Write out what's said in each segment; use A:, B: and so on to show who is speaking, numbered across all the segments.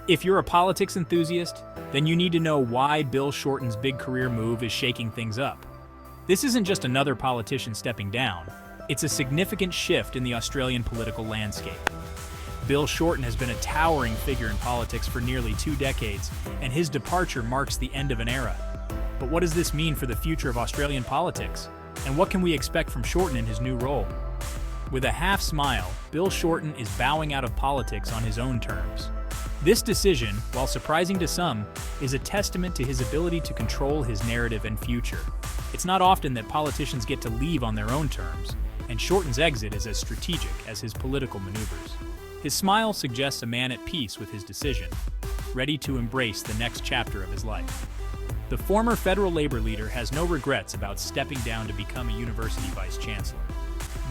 A: If you're a politics enthusiast, then you need to know why Bill Shorten's big career move is shaking things up. This isn't just another politician stepping down, it's a significant shift in the Australian political landscape. Bill Shorten has been a towering figure in politics for nearly 2 decades, and his departure marks the end of an era. But what does this mean for the future of Australian politics? And what can we expect from Shorten in his new role? With a half smile, Bill Shorten is bowing out of politics on his own terms. This decision, while surprising to some, is a testament to his ability to control his narrative and future. It's not often that politicians get to leave on their own terms, and Shorten's exit is as strategic as his political maneuvers. His smile suggests a man at peace with his decision, ready to embrace the next chapter of his life. The former federal Labor leader has no regrets about stepping down to become a university vice-chancellor.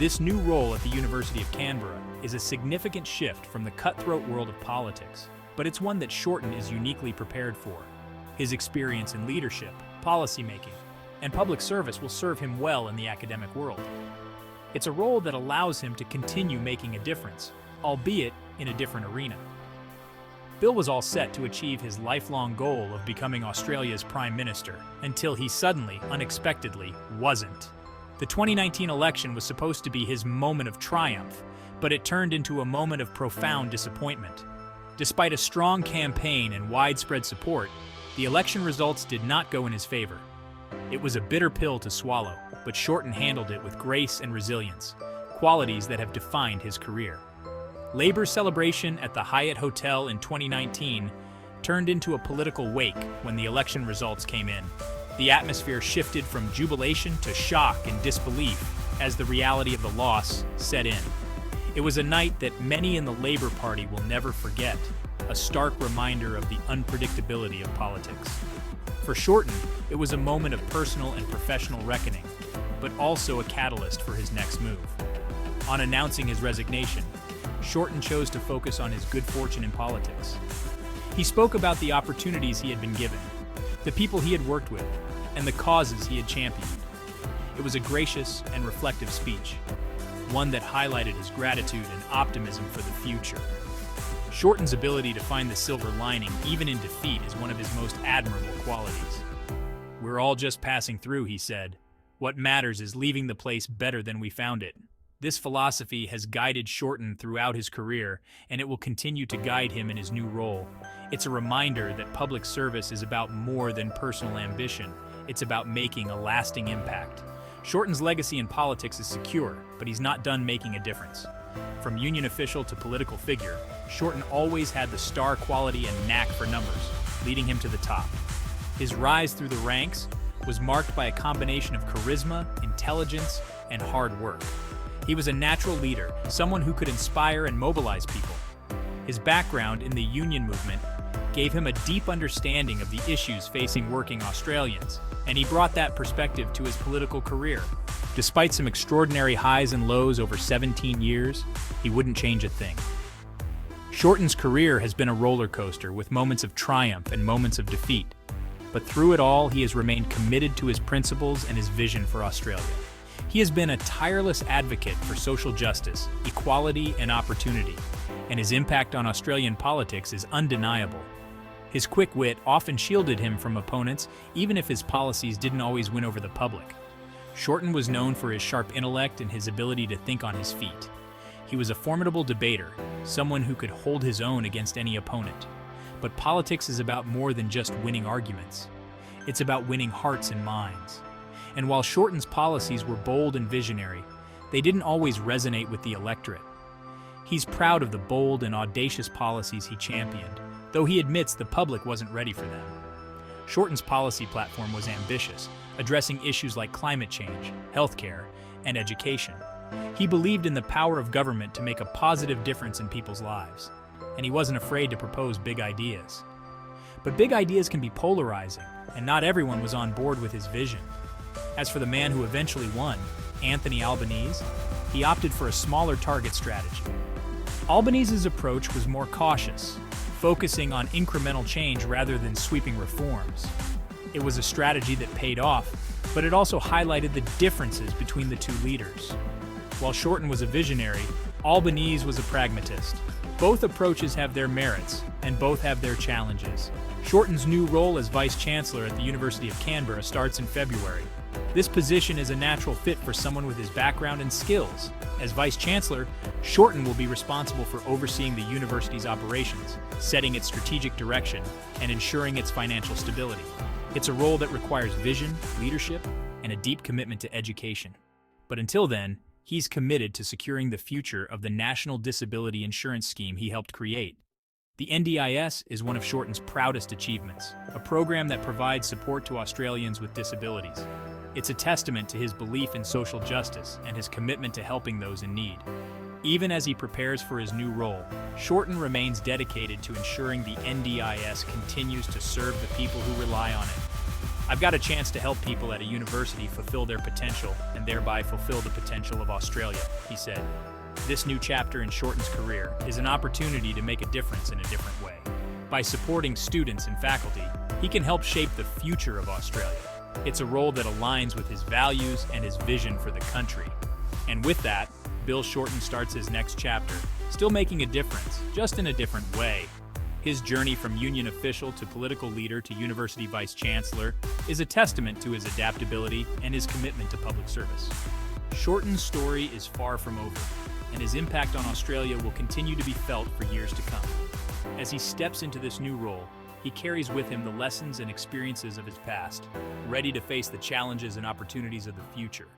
A: This new role at the University of Canberra is a significant shift from the cutthroat world of politics, but it's one that Shorten is uniquely prepared for. His experience in leadership, policymaking, and public service will serve him well in the academic world. It's a role that allows him to continue making a difference, albeit in a different arena. Bill was all set to achieve his lifelong goal of becoming Australia's Prime Minister, until he suddenly, unexpectedly, wasn't. The 2019 election was supposed to be his moment of triumph, but it turned into a moment of profound disappointment. Despite a strong campaign and widespread support, the election results did not go in his favor. It was a bitter pill to swallow, but Shorten handled it with grace and resilience, qualities that have defined his career. Labor's celebration at the Hyatt Hotel in 2019 turned into a political wake when the election results came in. The atmosphere shifted from jubilation to shock and disbelief as the reality of the loss set in. It was a night that many in the Labor Party will never forget, a stark reminder of the unpredictability of politics. For Shorten, it was a moment of personal and professional reckoning, but also a catalyst for his next move. On announcing his resignation, Shorten chose to focus on his good fortune in politics. He spoke about the opportunities he had been given, the people he had worked with, and the causes he had championed. It was a gracious and reflective speech, one that highlighted his gratitude and optimism for the future. Shorten's ability to find the silver lining even in defeat is one of his most admirable qualities. "We're all just passing through," he said. "What matters is leaving the place better than we found it." This philosophy has guided Shorten throughout his career, and it will continue to guide him in his new role. It's a reminder that public service is about more than personal ambition. It's about making a lasting impact. Shorten's legacy in politics is secure, but he's not done making a difference. From union official to political figure, Shorten always had the star quality and knack for numbers, leading him to the top. His rise through the ranks was marked by a combination of charisma, intelligence, and hard work. He was a natural leader, someone who could inspire and mobilize people. His background in the union movement gave him a deep understanding of the issues facing working Australians, and he brought that perspective to his political career. Despite some extraordinary highs and lows over 17 years, he wouldn't change a thing. Shorten's career has been a roller coaster with moments of triumph and moments of defeat, but through it all, he has remained committed to his principles and his vision for Australia. He has been a tireless advocate for social justice, equality, and opportunity, and his impact on Australian politics is undeniable. His quick wit often shielded him from opponents, even if his policies didn't always win over the public. Shorten was known for his sharp intellect and his ability to think on his feet. He was a formidable debater, someone who could hold his own against any opponent. But politics is about more than just winning arguments. It's about winning hearts and minds. And while Shorten's policies were bold and visionary, they didn't always resonate with the electorate. He's proud of the bold and audacious policies he championed, though he admits the public wasn't ready for them. Shorten's policy platform was ambitious, addressing issues like climate change, healthcare, and education. He believed in the power of government to make a positive difference in people's lives, and he wasn't afraid to propose big ideas. But big ideas can be polarizing, and not everyone was on board with his vision. As for the man who eventually won, Anthony Albanese, he opted for a smaller target strategy. Albanese's approach was more cautious, focusing on incremental change rather than sweeping reforms. It was a strategy that paid off, but it also highlighted the differences between the two leaders. While Shorten was a visionary, Albanese was a pragmatist. Both approaches have their merits, and both have their challenges. Shorten's new role as Vice Chancellor at the University of Canberra starts in February. This position is a natural fit for someone with his background and skills. As Vice Chancellor, Shorten will be responsible for overseeing the university's operations, setting its strategic direction, and ensuring its financial stability. It's a role that requires vision, leadership, and a deep commitment to education. But until then, he's committed to securing the future of the National Disability Insurance Scheme he helped create. The NDIS is one of Shorten's proudest achievements, a program that provides support to Australians with disabilities. It's a testament to his belief in social justice and his commitment to helping those in need. Even as he prepares for his new role, Shorten remains dedicated to ensuring the NDIS continues to serve the people who rely on it. I've got a chance to help people at a university fulfill their potential and thereby fulfill the potential of Australia, he said. This new chapter in Shorten's career is an opportunity to make a difference in a different way. By supporting students and faculty, he can help shape the future of Australia. It's a role that aligns with his values and his vision for the country. And with that, Bill Shorten starts his next chapter, still making a difference, just in a different way. His journey from union official to political leader to university vice chancellor is a testament to his adaptability and his commitment to public service. Shorten's story is far from over, and his impact on Australia will continue to be felt for years to come. As he steps into this new role, he carries with him the lessons and experiences of his past, ready to face the challenges and opportunities of the future.